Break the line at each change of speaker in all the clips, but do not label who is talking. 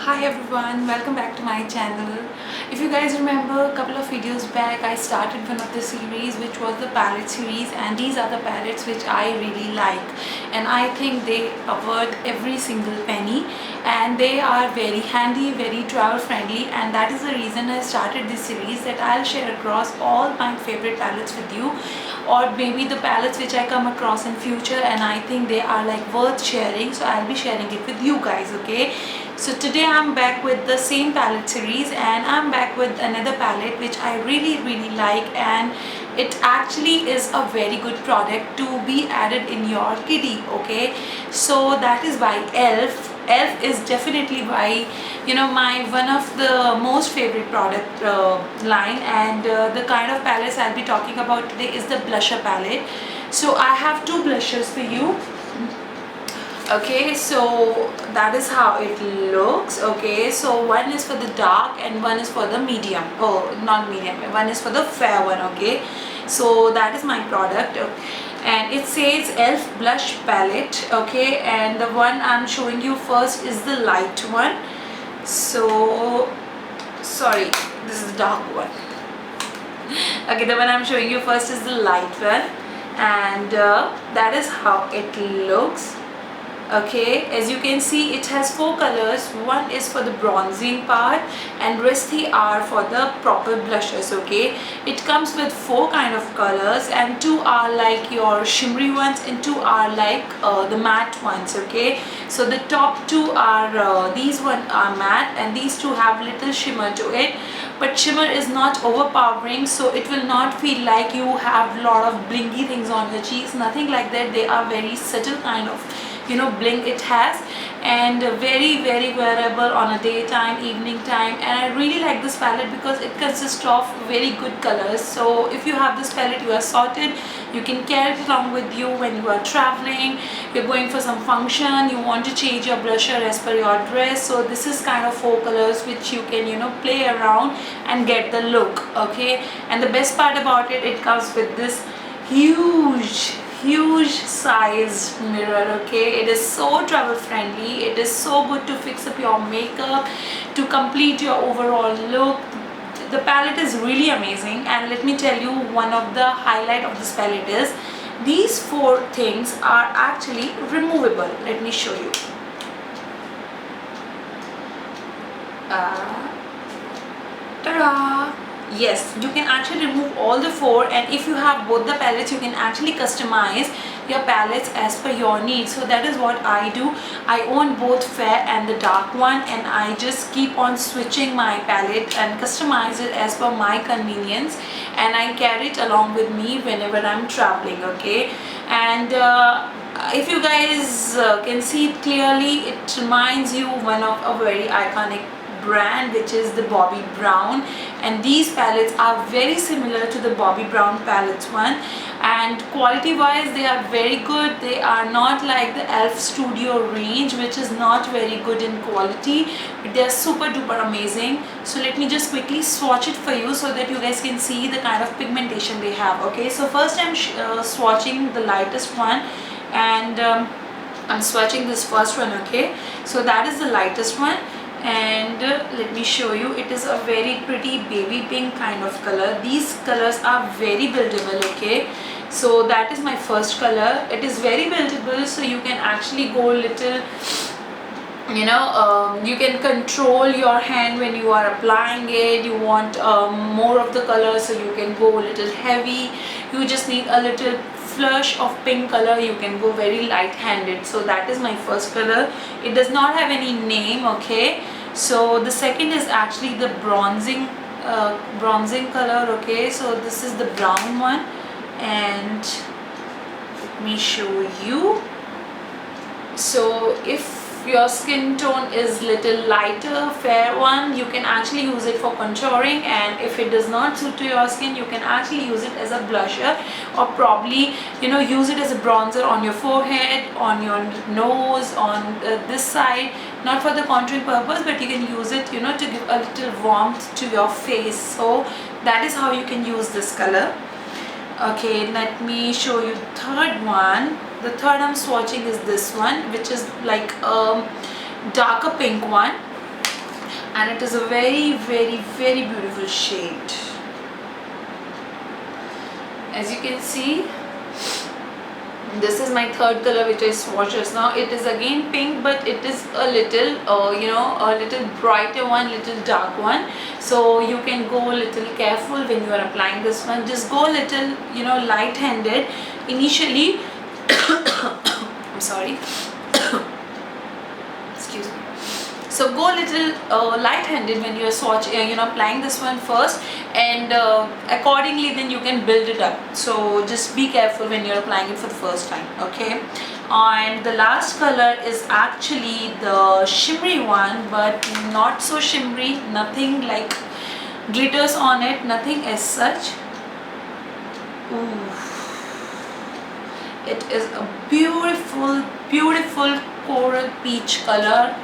Hi everyone, welcome back to my channel. If you guys remember, a couple of videos back I started one of the series which was the palette series, and these are the palettes which I really like and I think they are worth every single penny, and they are very handy, very travel friendly, and that is the reason I started this series, that I'll share across all my favorite palettes with you, or maybe the palettes which I come across in future and I think they are like worth sharing, so I'll be sharing it with you guys. Okay, so today I'm back with the same palette series, and I'm back with another palette which I really like, and it actually is a very good product to be added in your kitty. Okay, so that is by elf. Elf is definitely by my one of the most favorite product line, and the kind of palettes I'll be talking about today is the blusher palette. So I have two blushers for you. Okay, so that is how it looks. Okay, so one is for the dark and one is for the medium. Oh, not medium, one is for the fair one. Okay, so that is my product, and it says elf blush palette. Okay, and the one I'm showing you first is the light one. So sorry, this is the dark one. Okay, the one I'm showing you first is the light one, and that is how it looks. Okay, as you can see, it has four colors. One is for the bronzing part and rest three are for the proper blushes. Okay, it comes with four kind of colors, and two are like your shimmery ones and two are like the matte ones. Okay, so the top two are these one are matte and these two have little shimmer to it, but shimmer is not overpowering, so it will not feel like you have a lot of blingy things on your cheeks, nothing like that. They are very subtle kind of bling it has, and very wearable on a daytime, evening time, and I really like this palette because it consists of very good colors. So if you have this palette, you are sorted. You can carry it along with you when you are traveling, you're going for some function, you want to change your blusher as per your dress. So this is kind of four colors which you can play around and get the look. Okay, and the best part about it, it comes with this huge size mirror. Okay, it is so travel friendly, it is so good to fix up your makeup, to complete your overall look. The palette is really amazing, and let me tell you, one of the highlight of this palette is these four things are actually removable. Let me show you. Ta-da! Yes, you can actually remove all the four, and if you have both the palettes, you can actually customize your palettes as per your needs. So that is what I do. I own both fair and the dark one, and I just keep on switching my palette and customize it as per my convenience, and I carry it along with me whenever I'm traveling. Okay, and if you guys can see it clearly, it reminds you one of a very iconic brand, which is the Bobbi Brown, and these palettes are very similar to the Bobbi Brown palettes one, and quality wise they are very good. They are not like the elf studio range, which is not very good in quality, but they are super duper amazing. So let me just quickly swatch it for you so that you guys can see the kind of pigmentation they have. Okay, so first I'm swatching the lightest one, and I'm swatching this first one. Okay, so that is the lightest one, and let me show you. It is a very pretty baby pink kind of color. These colors are very buildable. Okay, so that is my first color. It is very buildable, so you can actually go little, you can control your hand when you are applying it. You want more of the color, so you can go a little heavy. You just need a little flush of pink color, you can go very light handed. So that is my first color. It does not have any name. Okay, so the second is actually the bronzing color. Okay, so this is the brown one, and let me show you. So if your skin tone is little lighter, fair one, you can actually use it for contouring, and if it does not suit to your skin, you can actually use it as a blusher, or probably use it as a bronzer on your forehead, on your nose, on this side, not for the contouring purpose, but you can use it to give a little warmth to your face. So that is how you can use this color. Okay, let me show you the third one. The third I'm swatching is this one, which is like a darker pink one. and it is a very very beautiful shade. As you can see, this is my third color which I swatched just now. It is again pink, but it is a little a little brighter one, little dark one, so you can go a little careful when you are applying this one. Just go a little light-handed initially. I'm sorry. Excuse me. So go a little light-handed when you are applying this one first, and accordingly then you can build it up. So just be careful when you're applying it for the first time, okay? And the last color is actually the shimmery one, but not so shimmery, nothing like glitters on it, nothing as such. Ooh. It is a beautiful coral peach color.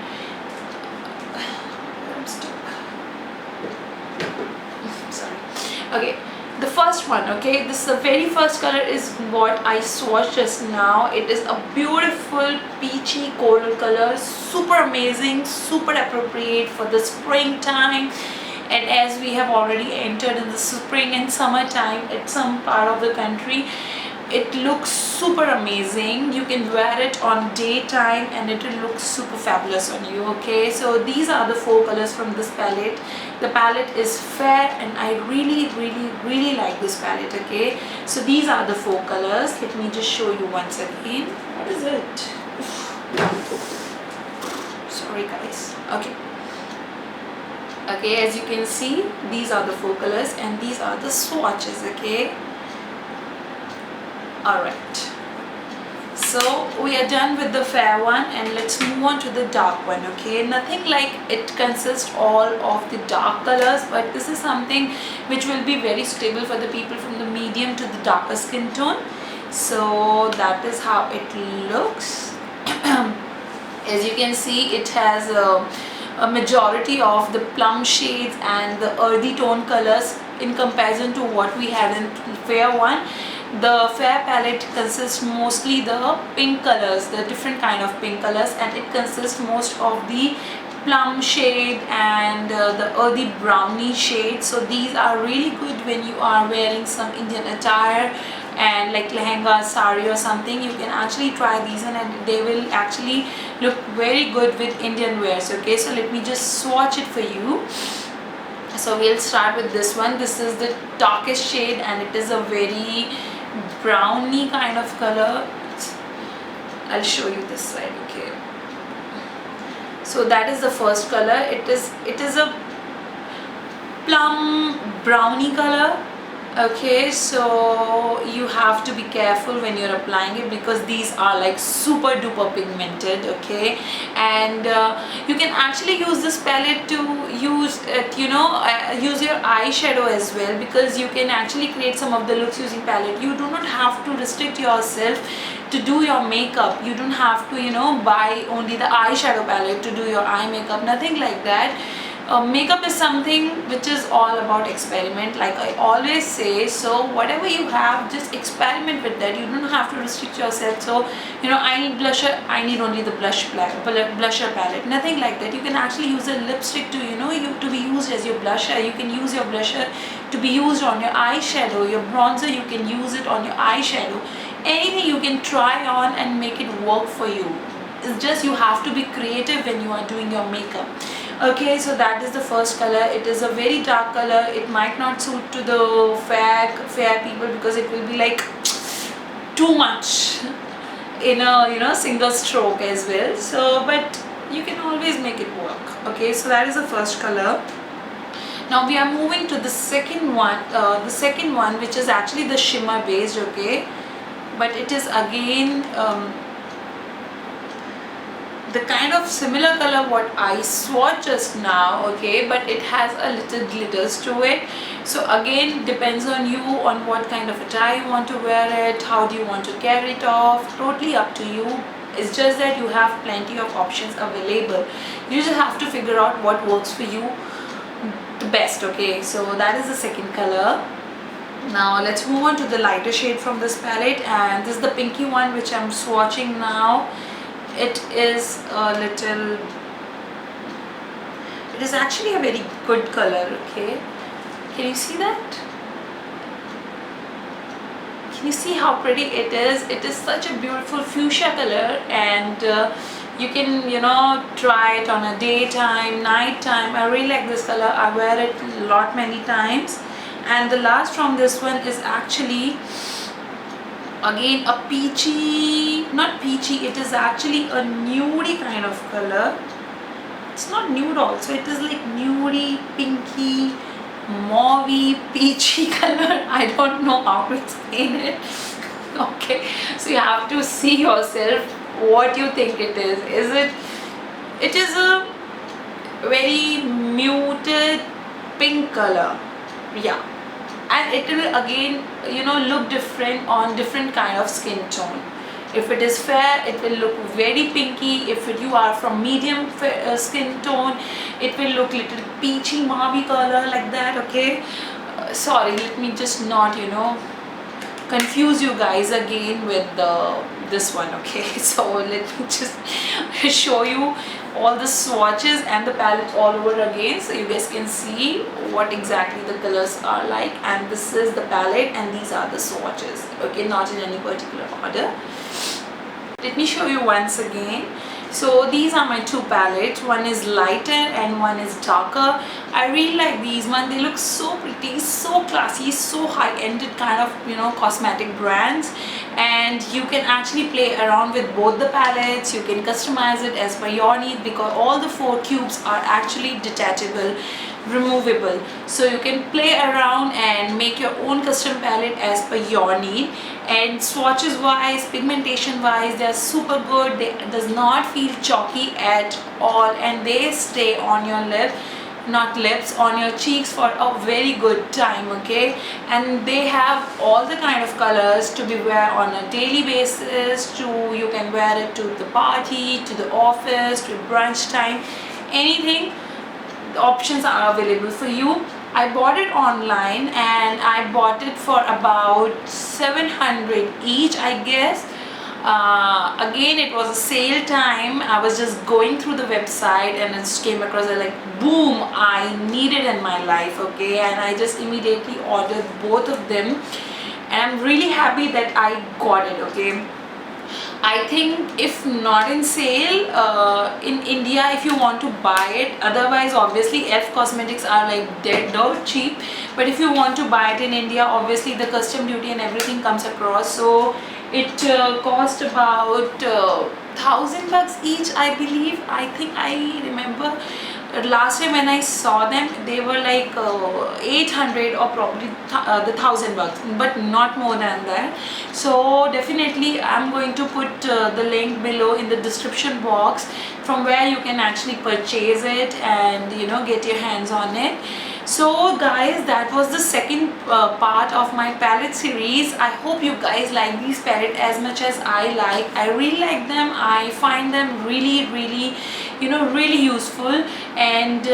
Okay, the first one, okay, this is the very first color is what I swatched just now. It is a beautiful peachy coral color, super amazing, super appropriate for the springtime. And as we have already entered in the spring and summertime at some part of the country, it looks super amazing. You can wear it on daytime and it will look super fabulous on you, okay? So these are the 4 colors from this palette. The palette is fair and I really like this palette, okay? So these are the 4 colors. Let me just show you once again. What is it? Sorry guys. Okay, as you can see, these are the 4 colors and these are the swatches, okay? Alright, so we are done with the fair one and let's move on to the dark one, okay? Nothing like it consists all of the dark colors, but this is something which will be very suitable for the people from the medium to the darker skin tone. So that is how it looks. As you can see, it has a majority of the plum shades and the earthy tone colors in comparison to what we had in fair one. The fair palette consists mostly the pink colors, the different kind of pink colors, and it consists most of the plum shade and the earthy browny shade. So these are really good when you are wearing some Indian attire and like lehenga, sari or something. You can actually try these and they will actually look very good with Indian wears, okay? So let me just swatch it for you. So we'll start with this one. This is the darkest shade and it is a very browny kind of color. I'll show you this side, okay? So that is the first color. It is a plum browny color, okay? So you have to be careful when you're applying it because these are like super duper pigmented, okay? And you can actually use this palette to use it, use your eyeshadow as well, because you can actually create some of the looks using palette. You do not have to restrict yourself to do your makeup. You don't have to buy only the eyeshadow palette to do your eye makeup, nothing like that. Makeup is something which is all about experiment, like I always say. So whatever you have, just experiment with that. You don't have to restrict yourself. So I need blusher, I need only the blusher palette, nothing like that. You can actually use a lipstick to to be used as your blusher. You can use your blusher to be used on your eyeshadow. Your bronzer, you can use it on your eyeshadow. Anything you can try on and make it work for you. It's just you have to be creative when you are doing your makeup. Okay, so that is the first color. It is a very dark color. It might not suit to the fair people because it will be like too much in a single stroke as well. So but you can always make it work. Okay, so that is the first color. Now we are moving to the second one, which is actually the shimmer based, okay? But it is again the kind of similar color what I swatched just now, okay, but it has a little glitters to it. So again, depends on you on what kind of attire you want to wear it, how do you want to carry it off, totally up to you. It's just that you have plenty of options available. You just have to figure out what works for you the best, okay? So that is the second color. Now let's move on to the lighter shade from this palette, and this is the pinky one which I'm swatching now. It is a little It is actually a very good color. Okay, can you see that? Can you see how pretty it is? It is such a beautiful fuchsia color, and you can, you know, try it on a daytime, nighttime. I really like this color. I wear it many times. And the last from this one is actually again a peachy, not peachy, it is actually a nudie kind of color. It's not nude also, it is like nudie, pinky, mauvey, peachy color. I don't know how to explain it. Okay, so you have to see yourself what you think it is. It is a very muted pink color. Yeah, and it will again, you know, look different on different kind of skin tone. If it is fair, it will look very pinky. If you are from medium skin tone, it will look little peachy mauvey color like that. Okay, sorry, let me just not, you know, confuse you guys again with this one. Okay, so let me just show you all the swatches and the palette all over again, so you guys can see what exactly the colors are like. And this is the palette and these are the swatches. Okay, not in any particular order. Let me show you once again. So these are my two palettes. One is lighter and one is darker. I really like these ones. They look so pretty, so classy, so high-ended kind of, you know, cosmetic brands. And you can actually play around with both the palettes. You can customize it as per your need, because all the 4 cubes are actually detachable, removable, so you can play around and make your own custom palette as per your need. And swatches wise, pigmentation wise, they are super good. They does not feel chalky at all, and they stay on your lip, not lips, on your cheeks for a very good time. Okay, and they have all the kind of colors to be wear on a daily basis. You can wear it to the party, to the office, to brunch time, anything. The options are available for you. I bought it online and I bought it for about 700 each, I guess. Again, it was a sale time. I was just going through the website and it just came across, like, boom, I need it in my life. Okay, and I just immediately ordered both of them, and I'm really happy that I got it. Okay, I think if not in sale in India, if you want to buy it, otherwise obviously Elf Cosmetics are like dead or cheap, but if you want to buy it in India, obviously the custom duty and everything comes across, so it cost about $1,000 each, I believe. I think I remember last time when I saw them, they were like 800 or probably the $1,000, but not more than that. So definitely I'm going to put the link below in the description box, from where you can actually purchase it and, you know, get your hands on it. So guys, that was the second part of my palette series. I hope you guys like these palettes as much as I like. I really like them. I find them really, you know, really useful. And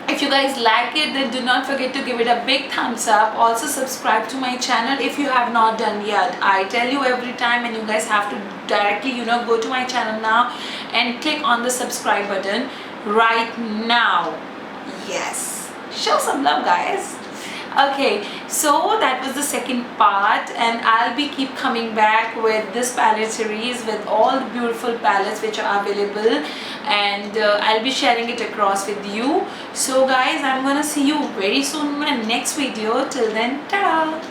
if you guys like it, then do not forget to give it a big thumbs up. Also subscribe to my channel if you have not done yet. I tell you every time, and you guys have to directly, you know, go to my channel now and click on the subscribe button right now. Yes, show some love, guys. Okay, so that was the second part, and I'll be keep coming back with this palette series with all the beautiful palettes which are available, and I'll be sharing it across with you. So guys, I'm gonna see you very soon in my next video. Till then, ta-da!